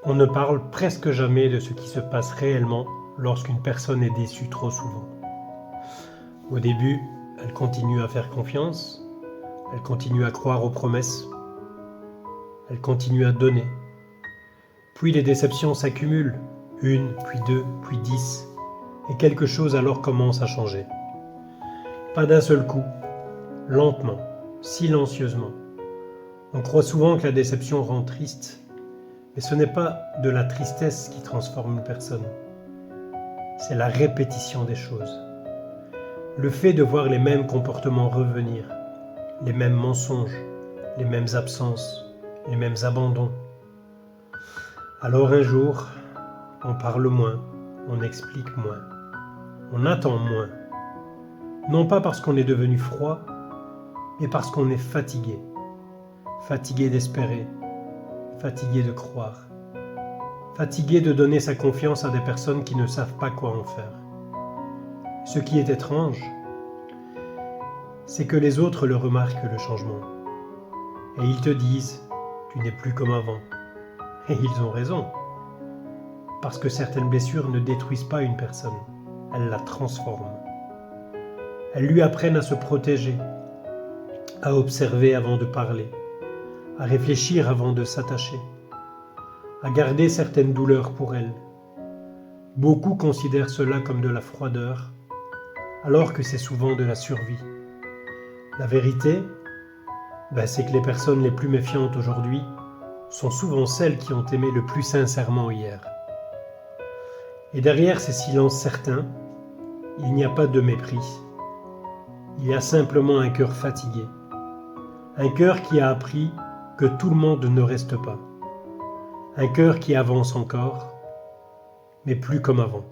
On ne parle presque jamais de ce qui se passe réellement lorsqu'une personne est déçue trop souvent. Au début, elle continue à faire confiance, elle continue à croire aux promesses, elle continue à donner. Puis les déceptions s'accumulent, une, puis deux, puis 10, et quelque chose alors commence à changer. Pas d'un seul coup, lentement, silencieusement. On croit souvent que la déception rend triste, mais ce n'est pas de la tristesse qui transforme une personne, c'est la répétition des choses. Le fait de voir les mêmes comportements revenir, les mêmes mensonges, les mêmes absences, les mêmes abandons. Alors un jour, on parle moins, on explique moins, on attend moins. Non pas parce qu'on est devenu froid, mais parce qu'on est fatigué. Fatigué d'espérer, fatigué de croire, fatigué de donner sa confiance à des personnes qui ne savent pas quoi en faire. Ce qui est étrange, c'est que les autres le remarquent, le changement. Et ils te disent, tu n'es plus comme avant. Et ils ont raison. Parce que certaines blessures ne détruisent pas une personne, elles la transforment. Elles lui apprennent à se protéger, à observer avant de parler, à réfléchir avant de s'attacher, à garder certaines douleurs pour elle. Beaucoup considèrent cela comme de la froideur, alors que c'est souvent de la survie. La vérité, c'est que les personnes les plus méfiantes aujourd'hui sont souvent celles qui ont aimé le plus sincèrement hier. Et derrière ces silences certains, il n'y a pas de mépris. Il y a simplement un cœur fatigué. Un cœur qui a appris que tout le monde ne reste pas. Un cœur qui avance encore, mais plus comme avant.